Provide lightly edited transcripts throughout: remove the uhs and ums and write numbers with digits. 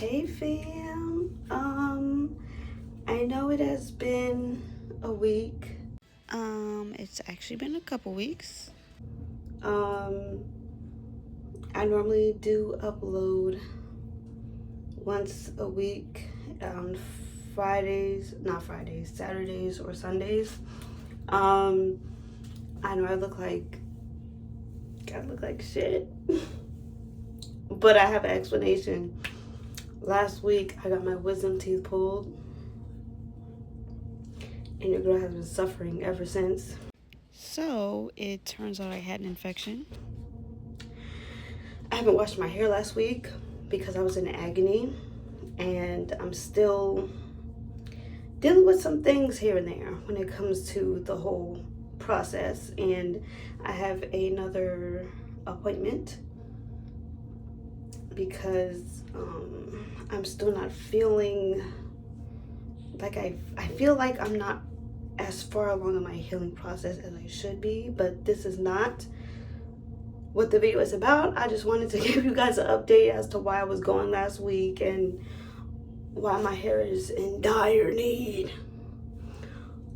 Hey fam, I know it has been a week. It's actually been a couple weeks. I normally do upload once a week on Saturdays or Sundays. I know I look like shit, but I have an explanation. Last week I got my wisdom teeth pulled, and your girl has been suffering ever since. So it turns out I had an infection. I haven't washed my hair last week because I was in agony, and I'm still dealing with some things here and there when it comes to the whole process. And I have another appointment because I'm still not feeling like I feel like I'm not as far along in my healing process as I should be, but this is not what the video is about. I just wanted to give you guys an update as to why I was going last week and why my hair is in dire need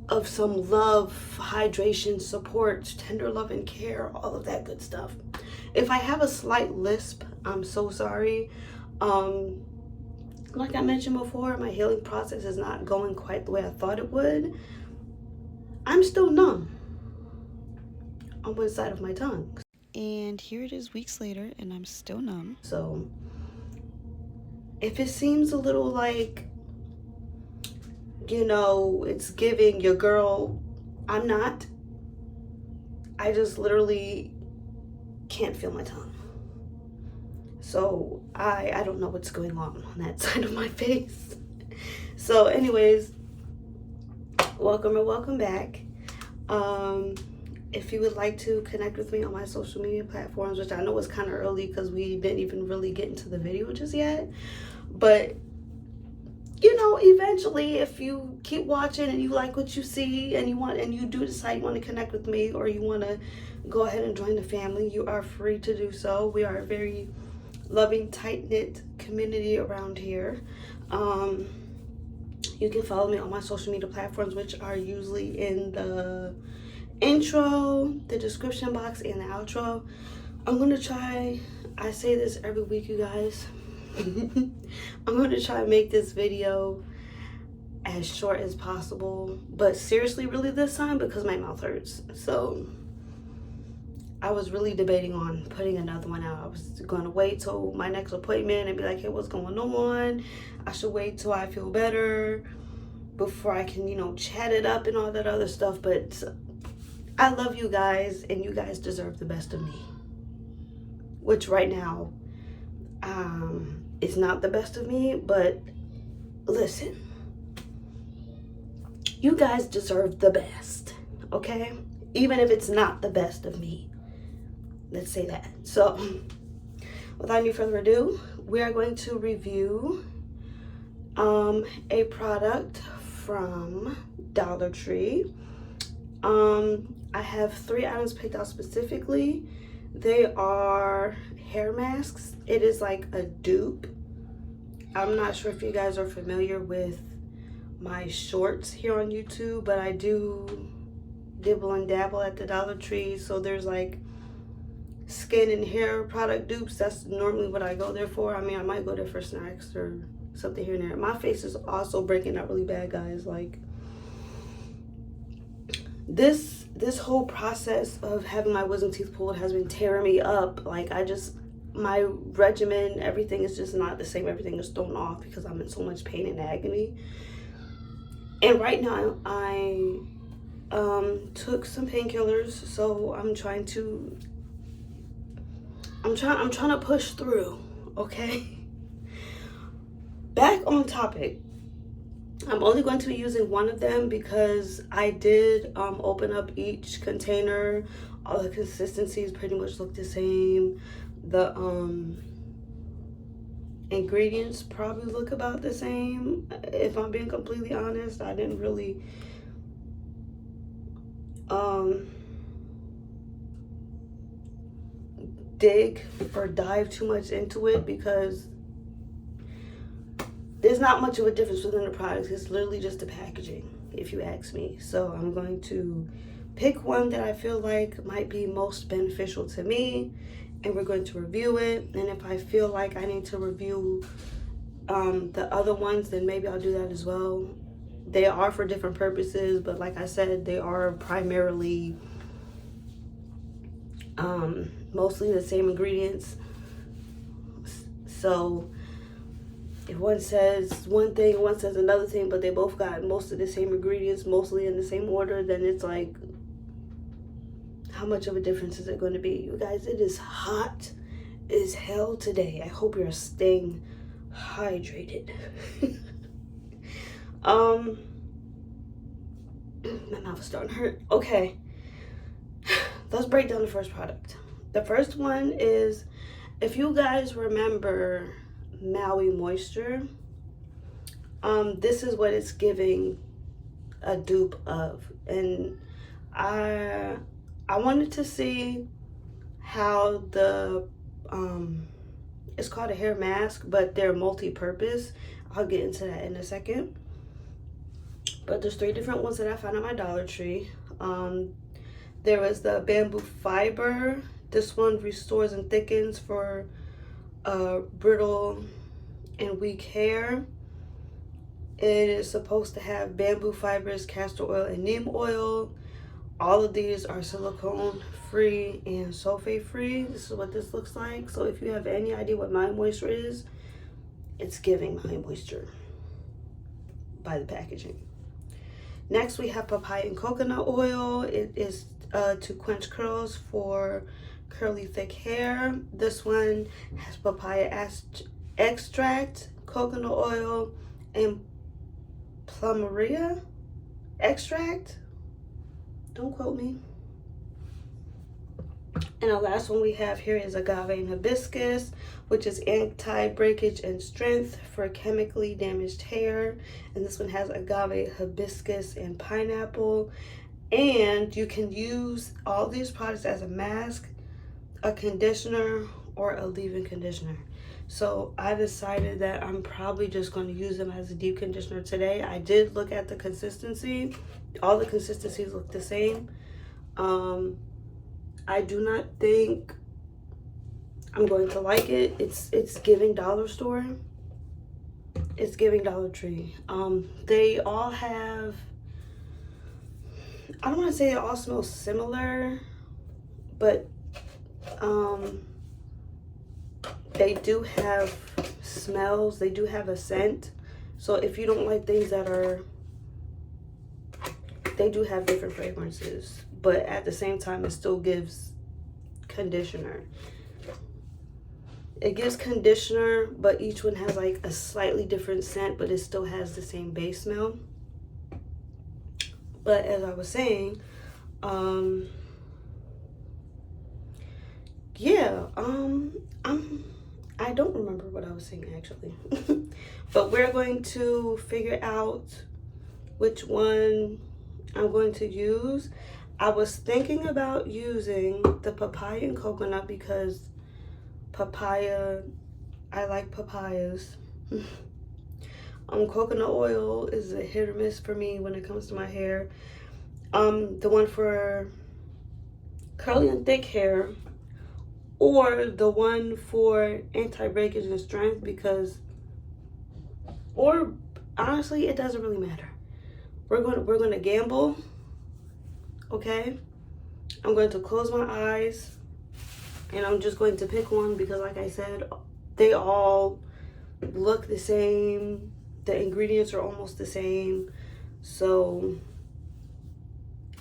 of some love, hydration, support, tender love and care, all of that good stuff. If I have a slight lisp, I'm so sorry. Like I mentioned before, my healing process is not going quite the way I thought it would. I'm still numb on one side of my tongue. And here it is weeks later, and I'm still numb. So if it seems a little like, it's giving your girl, I'm not. I just literally can't feel my tongue. So I don't know what's going on that side of my face. So anyways, welcome back. If you would like to connect with me on my social media platforms, which I know is kind of early because we didn't even really get into the video just yet, but eventually, if you keep watching and you like what you see and you do decide you want to connect with me, or you want to go ahead and join the family, you are free to do so. We are a very loving, tight-knit community around here. You can follow me on my social media platforms, which are usually in the intro, the description box, and the outro. I'm gonna try, I say this every week, you guys. I'm gonna try to make this video as short as possible, but seriously, really this time, because my mouth hurts. So I was really debating on putting another one out. I was gonna wait till my next appointment and be like, hey, what's going on? I should wait till I feel better before I can, chat it up and all that other stuff. But I love you guys, and you guys deserve the best of me, which right now is not the best of me. But listen, you guys deserve the best, okay? Even if it's not the best of me, let's say that. So without any further ado, we are going to review a product from Dollar Tree. I have 3 items picked out specifically. They are hair masks. It is like a dupe. I'm not sure if you guys are familiar with my shorts here on YouTube, but I do dibble and dabble at the Dollar Tree. So there's like skin and hair product dupes. That's normally what I go there for. I mean, I might go there for snacks or something here and there. My face is also breaking out really bad, guys. Like this whole process of having my wisdom teeth pulled has been tearing me up. Like my regimen, everything is just not the same. Everything is thrown off because I'm in so much pain and agony. And right now I took some painkillers, so I'm trying to push through, okay? Back on topic. I'm only going to be using one of them because I did open up each container. All the consistencies pretty much look the same. The ingredients probably look about the same. If I'm being completely honest, I didn't really dig or dive too much into it because it's not much of a difference within the products. It's literally just the packaging, if you ask me. So I'm going to pick one that I feel like might be most beneficial to me, and we're going to review it. And if I feel like I need to review the other ones, then maybe I'll do that as well. They are for different purposes, but like I said, they are primarily mostly the same ingredients. So if one says one thing, one says another thing, but they both got most of the same ingredients, mostly in the same order, then it's like, how much of a difference is it going to be? You guys, it is hot as hell today. I hope you're staying hydrated. My mouth is starting to hurt. Okay, let's break down the first product. The first one is, if you guys remember Maui Moisture, this is what it's giving a dupe of. And I wanted to see how the it's called a hair mask, but they're multi-purpose. I'll get into that in a second. But there's 3 different ones that I found at my Dollar Tree. There was the bamboo fiber. This one restores and thickens for brittle and weak hair. It is supposed to have bamboo fibers, castor oil, and neem oil. All of these are silicone free and sulfate free. This is what this looks like. So if you have any idea what Maui Moisture is, it's giving Maui Moisture by the packaging. Next, we have papaya and coconut oil. It is to quench curls for curly, thick hair. This one has papaya extract, coconut oil, and plumeria extract. Don't quote me. And the last one we have here is agave and hibiscus, which is anti-breakage and strength for chemically damaged hair. And this one has agave, hibiscus, and pineapple. And you can use all these products as a mask, a conditioner, or a leave-in conditioner. So I decided that I'm probably just going to use them as a deep conditioner today. I did look at the consistency. All the consistencies look the same. I do not think I'm going to like it. It's giving dollar store. It's giving Dollar Tree. They all have, I don't want to say they all smell similar, but they do have smells. They do have a scent. So if you don't like things that are, they do have different fragrances, but at the same time, it still gives conditioner. It gives conditioner, but each one has like a slightly different scent, but it still has the same base smell. But as I was saying, I don't remember what I was saying actually. But we're going to figure out which one I'm going to use. I was thinking about using the papaya and coconut because papaya, I like papayas. Coconut oil is a hit or miss for me when it comes to my hair. The one for curly and thick hair, or the one for anti-breakage and strength, because, or honestly, it doesn't really matter. We're going to gamble. Okay, I'm going to close my eyes and I'm just going to pick one because, like I said, they all look the same. The ingredients are almost the same. So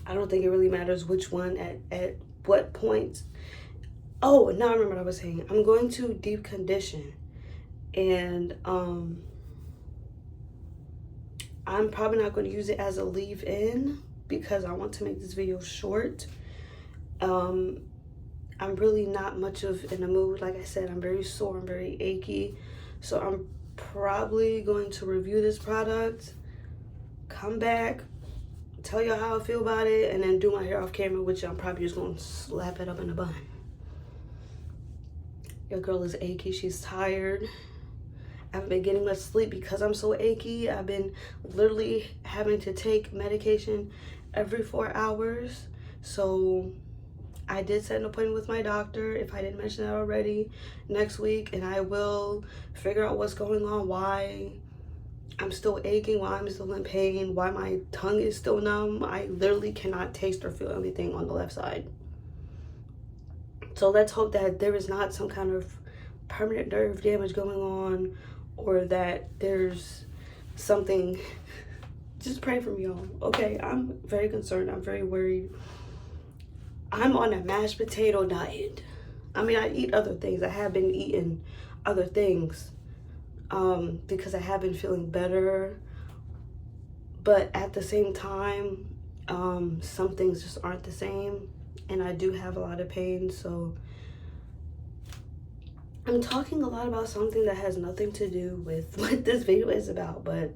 I don't think it really matters which one at what point. Oh, now I remember what I was saying. I'm going to deep condition, and I'm probably not going to use it as a leave-in because I want to make this video short. I'm really not much of in the mood. Like I said, I'm very sore, I'm very achy. So I'm probably going to review this product, come back, tell y'all how I feel about it, and then do my hair off camera, which I'm probably just going to slap it up in a bun. Your girl is achy, she's tired. I haven't been getting much sleep because I'm so achy. I've been literally having to take medication every 4 hours. So I did set an appointment with my doctor, if I didn't mention that already, next week, and I will figure out what's going on, why I'm still aching, why I'm still in pain, why my tongue is still numb. I literally cannot taste or feel anything on the left side. So let's hope that there is not some kind of permanent nerve damage going on, or that there's something. Just pray for me, y'all. Okay, I'm very concerned. I'm very worried. I'm on a mashed potato diet. I mean, I eat other things. I have been eating other things because I have been feeling better. But at the same time, some things just aren't the same. And I do have a lot of pain. So I'm talking a lot about something that has nothing to do with what this video is about. But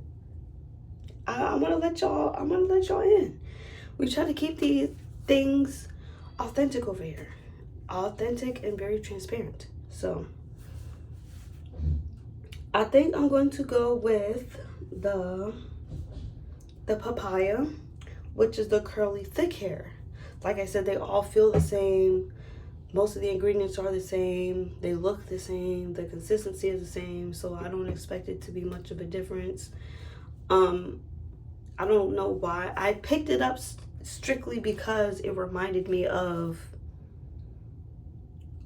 I'm gonna let y'all in. We try to keep these things authentic over here, authentic and very transparent. So I think I'm going to go with the papaya, which is the curly thick hair. Like I said, they all feel the same. Most of the ingredients are the same. They look the same. The consistency is the same. So I don't expect it to be much of a difference. I don't know why. I picked it up strictly because it reminded me of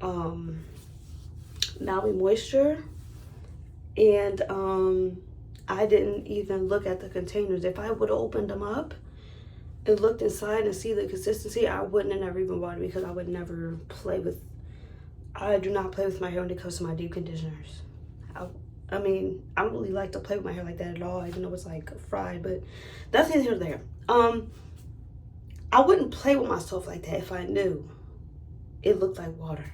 Maui Moisture. And I didn't even look at the containers. If I would have opened them up and looked inside and see the consistency, I wouldn't have never even bought it, because I would never I do not play with my hair when it comes to my deep conditioners. I mean, I don't really like to play with my hair like that at all, even though it's like fried, but that's neither here nor there. I wouldn't play with myself like that if I knew it looked like water.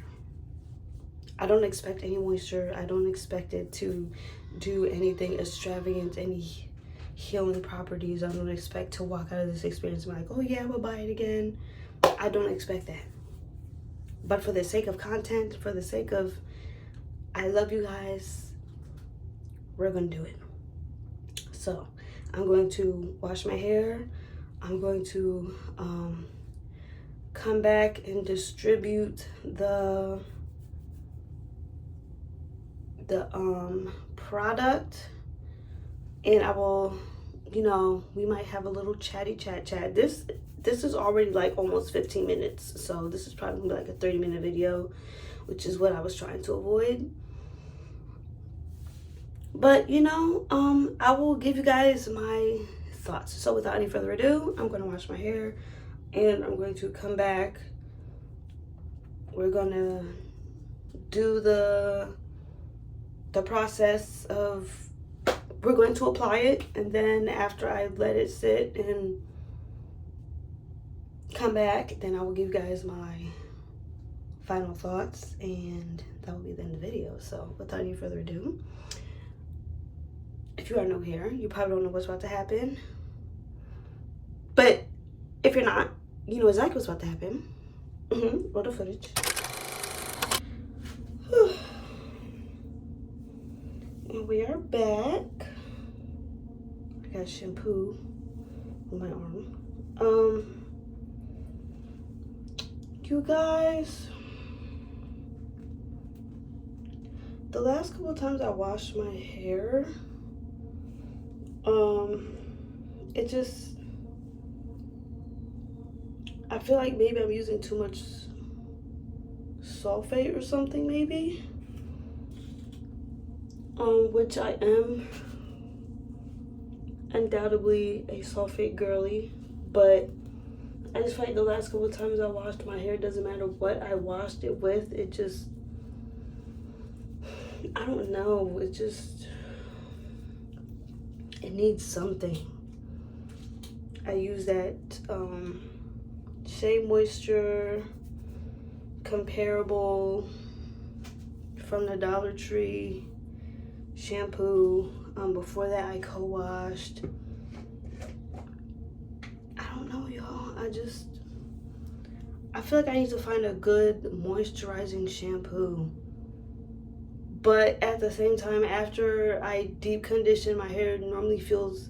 I don't expect any moisture. I don't expect it to do anything extravagant, any healing properties. I don't expect to walk out of this experience and be like, oh yeah, we'll buy it again. I don't expect that. But for the sake of content, for the sake of I love you guys, we're gonna do it. So I'm going to wash my hair. I'm going to come back and distribute the product, and I will, you know, we might have a little chat. This is already like almost 15 minutes, so this is probably like a 30-minute video, which is what I was trying to avoid. But you know, I will give you guys my thoughts. So without any further ado, I'm going to wash my hair and I'm going to come back. We're going to do the process of, we're going to apply it, and then after I let it sit and come back, then I will give you guys my final thoughts, and that will be the end of the video. So without any further ado, if you are new here, you probably don't know what's about to happen. But if you're not, you know exactly what's about to happen. Roll the footage. And we are back. I got shampoo on my arm. You guys, the last couple of times I washed my hair, it just, I feel like maybe I'm using too much sulfate or something, maybe. Which I am undoubtedly a sulfate girly, but I just feel like the last couple of times I washed my hair, doesn't matter what I washed it with, it just, I don't know, it just, it needs something. I use that Shea Moisture comparable from the Dollar Tree shampoo. Before that I co-washed. I don't know, y'all. I feel like I need to find a good moisturizing shampoo But at the same time, after I deep condition, my hair normally feels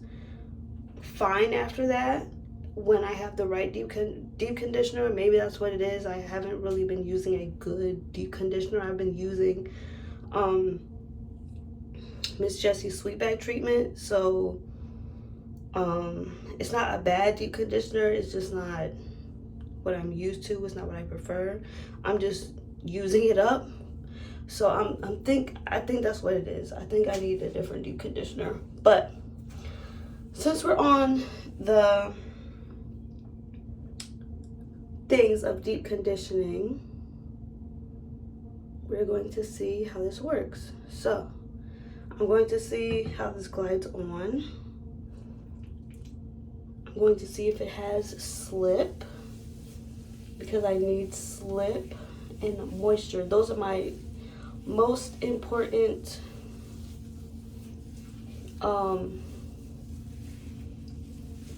fine after that when I have the right deep conditioner. Maybe that's what it is. I haven't really been using a good deep conditioner. I've been using Miss Jessie's Sweet Bag treatment. So it's not a bad deep conditioner. It's just not what I'm used to. It's not what I prefer. I'm just using it up. So I think that's what it is. I think I need a different deep conditioner. But since we're on the things of deep conditioning, we're going to see how this works. So I'm going to see how this glides on. I'm going to see if it has slip, because I need slip and moisture. Those are my most important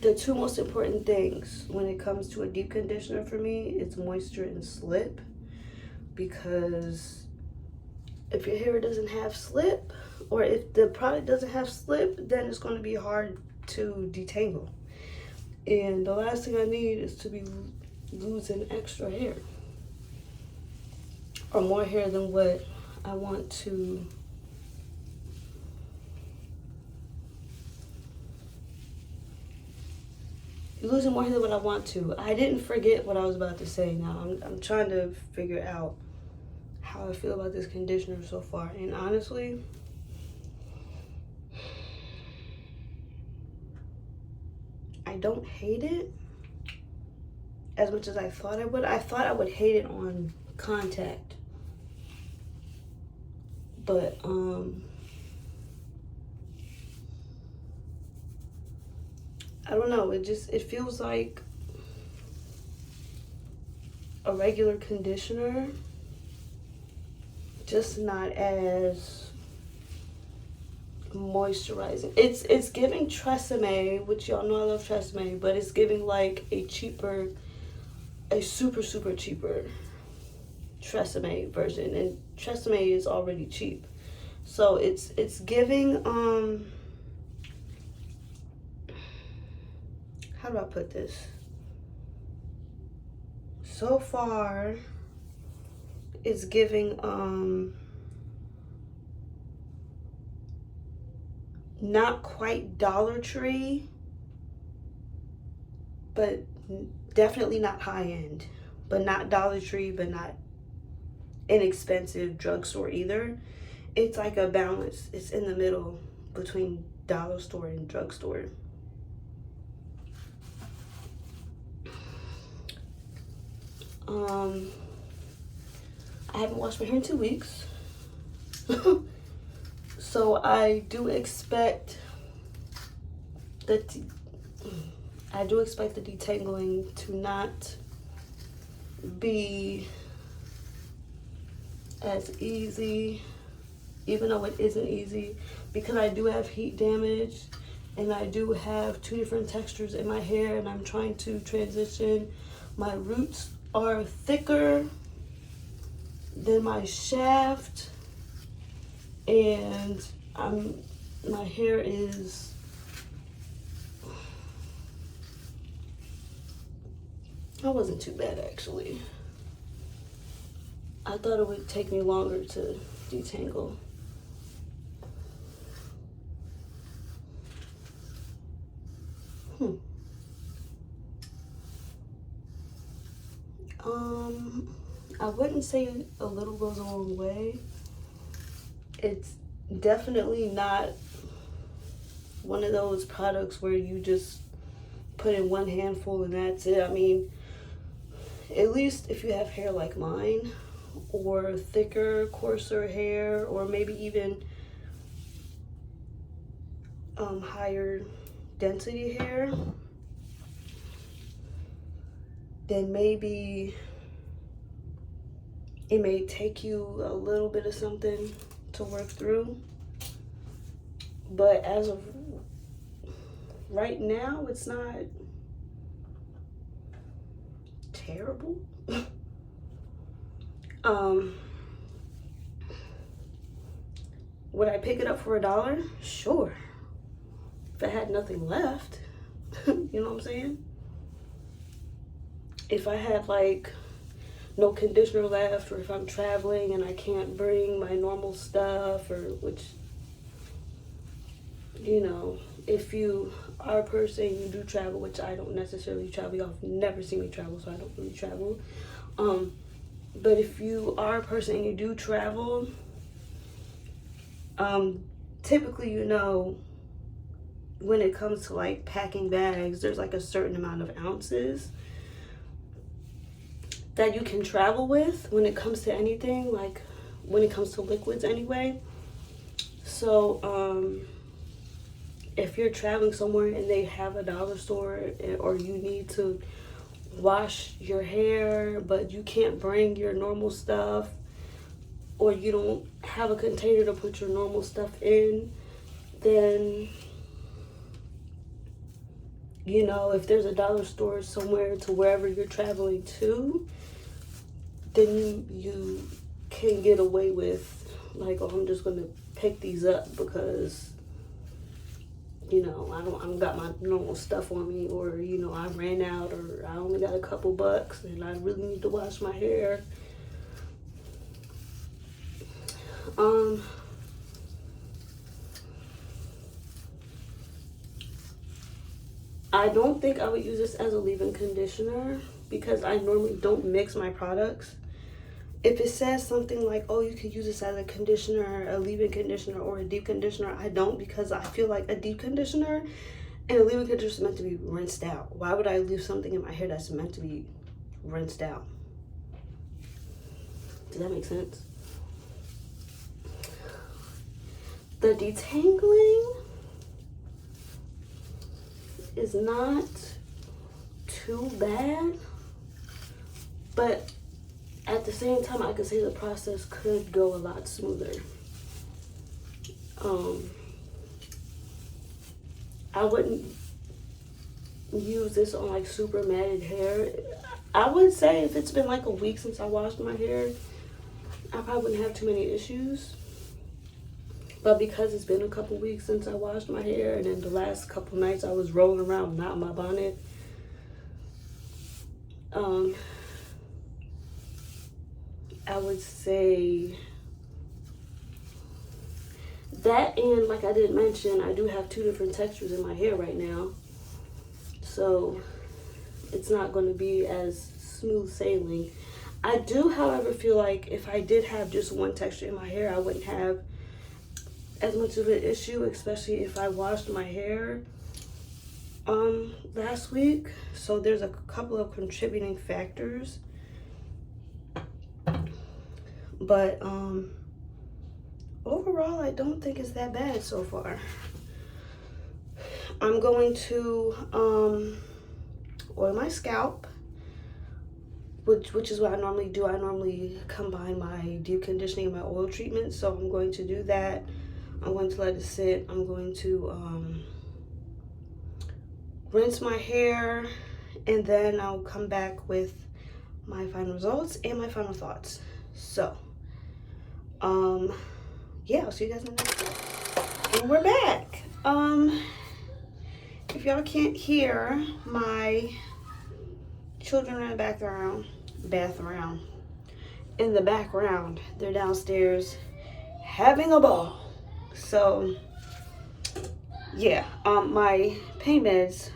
the two most important things when it comes to a deep conditioner for me. It's moisture and slip, because if your hair doesn't have slip, or if the product doesn't have slip, then it's going to be hard to detangle, and the last thing I need is to be losing extra hair, or more hair than what I want to losing more hair than what I want to. I didn't forget what I was about to say now. I'm trying to figure out how I feel about this conditioner so far. And honestly, I don't hate it as much as I thought I would. I thought I would hate it on contact. But I don't know, it feels like a regular conditioner, just not as moisturizing. It's giving Tresemme, which y'all know I love Tresemme, but it's giving like a super cheaper Tresemme version, and Tresemme is already cheap. So it's giving how do I put this? So far, it's giving not quite Dollar Tree, but definitely not high end, but not Dollar Tree, but not inexpensive drugstore either. It's like a balance. It's in the middle between dollar store and drugstore. I haven't washed my hair in 2 weeks. So I do expect the detangling to not be as easy, even though it isn't easy, because I do have heat damage and I do have 2 different textures in my hair, and I'm trying to transition. My roots are thicker than my shaft, and my hair is that wasn't too bad actually. I thought it would take me longer to detangle. I wouldn't say a little goes a long way. It's definitely not one of those products where you just put in 1 handful and that's it. I mean, at least if you have hair like mine, or thicker, coarser hair, or maybe even higher density hair, then maybe it may take you a little bit of something to work through. But as of right now, it's not terrible. Would I pick it up for $1? Sure. If I had nothing left, you know what I'm saying? If I had like no conditioner left, or if I'm traveling and I can't bring my normal stuff, or which, you know, if you are a person, you do travel, which I don't necessarily travel. Y'all have never seen me travel, so I don't really travel. But if you are a person and you do travel, typically, you know, when it comes to like packing bags, there's like a certain amount of ounces that you can travel with when it comes to anything, like when it comes to liquids anyway. So if you're traveling somewhere and they have a dollar store, or you need to wash your hair but you can't bring your normal stuff, or you don't have a container to put your normal stuff in, then, you know, if there's a dollar store somewhere to wherever you're traveling to, then you can get away with like, oh, I'm just gonna pick these up because, you know, I don't got my normal stuff on me, or, you know, I ran out, or I only got a couple bucks and I really need to wash my hair. I don't think I would use this as a leave-in conditioner because I normally don't mix my products. If it says something like, oh, you could use this as a conditioner, a leave-in conditioner, or a deep conditioner, I don't, because I feel like a deep conditioner and a leave-in conditioner is meant to be rinsed out. Why would I leave something in my hair that's meant to be rinsed out? Does that make sense? The detangling is not too bad, but at the same time, I could say the process could go a lot smoother. I wouldn't use this on like super matted hair. I would say if it's been like a week since I washed my hair, I probably wouldn't have too many issues. But because it's been a couple weeks since I washed my hair, and then the last couple nights I was rolling around without my bonnet, I would say that, and like I did mention, I do have 2 different textures in my hair right now. So it's not going to be as smooth sailing. I do, however, feel like if I did have just one texture in my hair, I wouldn't have as much of an issue, especially if I washed my hair last week. So there's a couple of contributing factors. But overall, I don't think it's that bad so far. I'm going to oil my scalp, which is what I normally do. I normally combine my deep conditioning and my oil treatment. So I'm going to do that. I'm going to let it sit. I'm going to rinse my hair, and then I'll come back with my final results and my final thoughts. So yeah, I'll see you guys in the next one. And we're back. If y'all can't hear my children in the background, in the background, they're downstairs having a ball. So yeah, my pain meds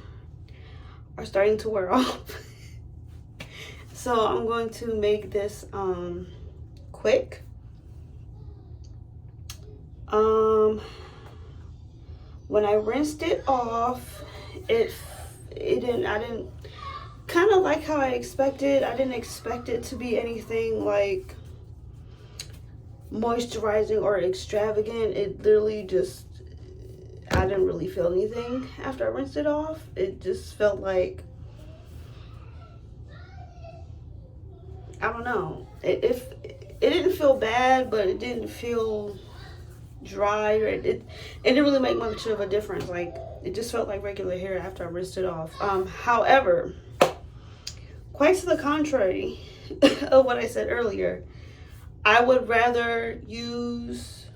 are starting to wear off. So I'm going to make this quick. When I rinsed it off, I didn't kind of like how I expected. I didn't expect it to be anything like moisturizing or extravagant. It literally just, I didn't really feel anything after I rinsed it off. It just felt like, I don't know. It didn't feel bad, but it didn't feel dry, or it didn't really make much of a difference. Like, it just felt like regular hair after I rinsed it off. However, quite to the contrary of what I said earlier, I would rather use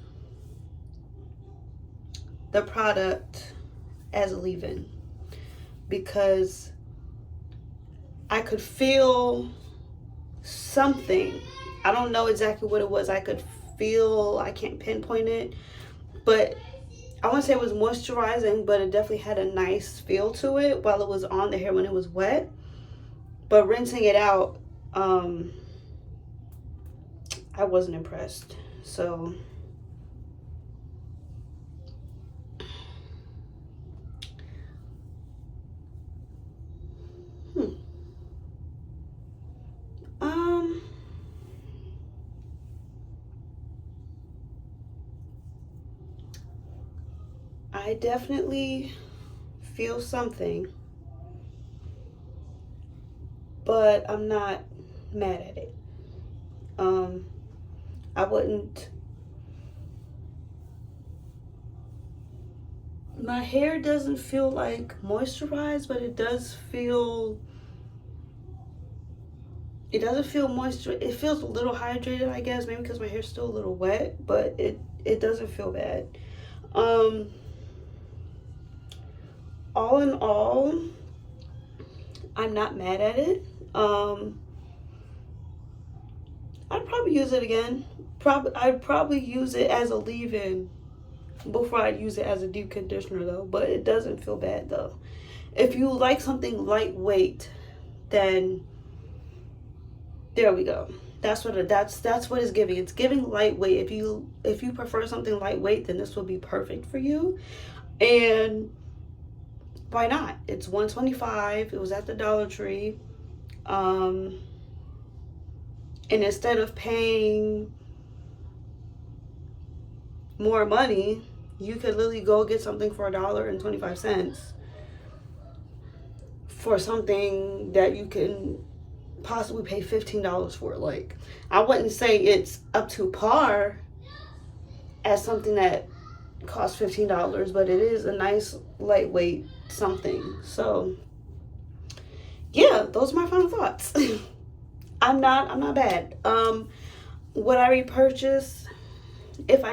the product as a leave-in because I could feel something. I don't know exactly what it was. I could feel, I can't pinpoint it, but I want to say it was moisturizing, but it definitely had a nice feel to it while it was on the hair when it was wet. But rinsing it out, I wasn't impressed. So I definitely feel something, but I'm not mad at it. I wouldn't. My hair doesn't feel like moisturized, but it does feel. It doesn't feel moisture. It feels a little hydrated, I guess, maybe because my hair's still a little wet, but it doesn't feel bad. All in all, I'm not mad at it. I'd probably use it again. I'd probably use it as a leave-in before I'd use it as a deep conditioner though, but it doesn't feel bad though. If you like something lightweight, then there we go. That's what it's giving. It's giving lightweight. If you prefer something lightweight, then this will be perfect for you. And why not? It's $125. It was at the Dollar Tree. And instead of paying more money, you could literally go get something for $1.25 for something that you can possibly pay $15 for. Like, I wouldn't say it's up to par as something that costs $15, but it is a nice lightweight something. So yeah, those are my final thoughts. I'm not bad. Would I repurchase? If I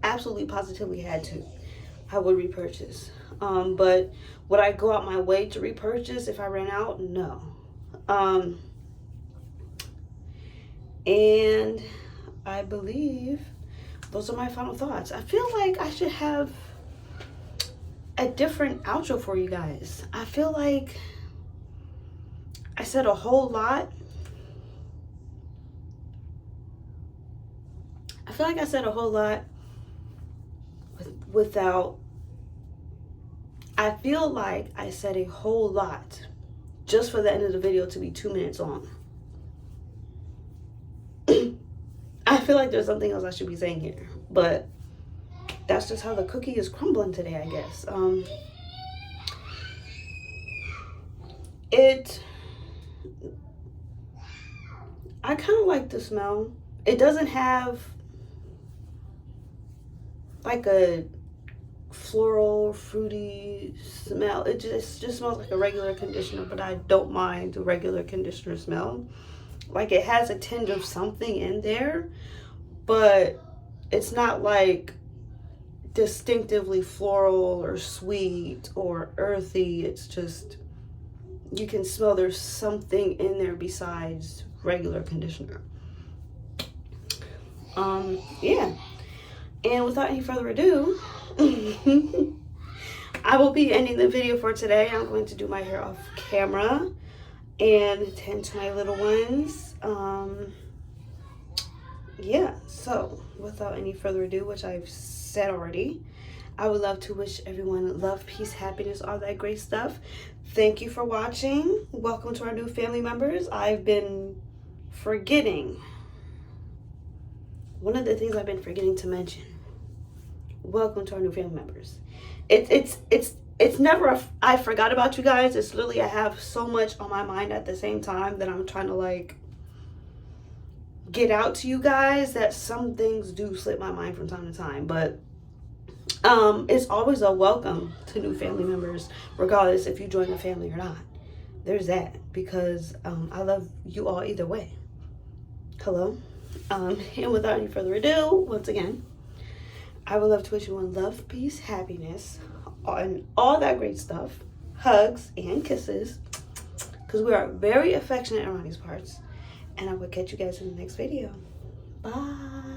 absolutely positively had to, I would repurchase. But would I go out my way to repurchase if I ran out? No. And I believe those are my final thoughts. I feel like I should have a different outro for you guys. I feel like I said a whole lot. Without. I feel like I said a whole lot just for the end of the video to be 2 minutes long. I feel like there's something else I should be saying here, but that's just how the cookie is crumbling today, I guess. I kind of like the smell. It doesn't have like a floral, fruity smell. It just smells like a regular conditioner, but I don't mind the regular conditioner smell. Like, it has a tinge of something in there, but it's not like distinctively floral or sweet or earthy. It's just, you can smell there's something in there besides regular conditioner. Yeah. And without any further ado, I will be ending the video for today. I'm going to do my hair off camera and tend to my little ones. Yeah, so without any further ado, which I've said already, I would love to wish everyone love, peace, happiness, all that great stuff. Thank you for watching. Welcome to our new family members. I've been forgetting. One of the things I've been forgetting to mention. Welcome to our new family members. It's never I forgot about you guys. It's literally I have so much on my mind at the same time that I'm trying to like get out to you guys that some things do slip my mind from time to time. But it's always a welcome to new family members, regardless if you join the family or not. There's that, because I love you all either way. Hello. And without any further ado, once again, I would love to wish you one love, peace, happiness, and all that great stuff. Hugs and kisses. Because we are very affectionate around these parts. And I will catch you guys in the next video. Bye.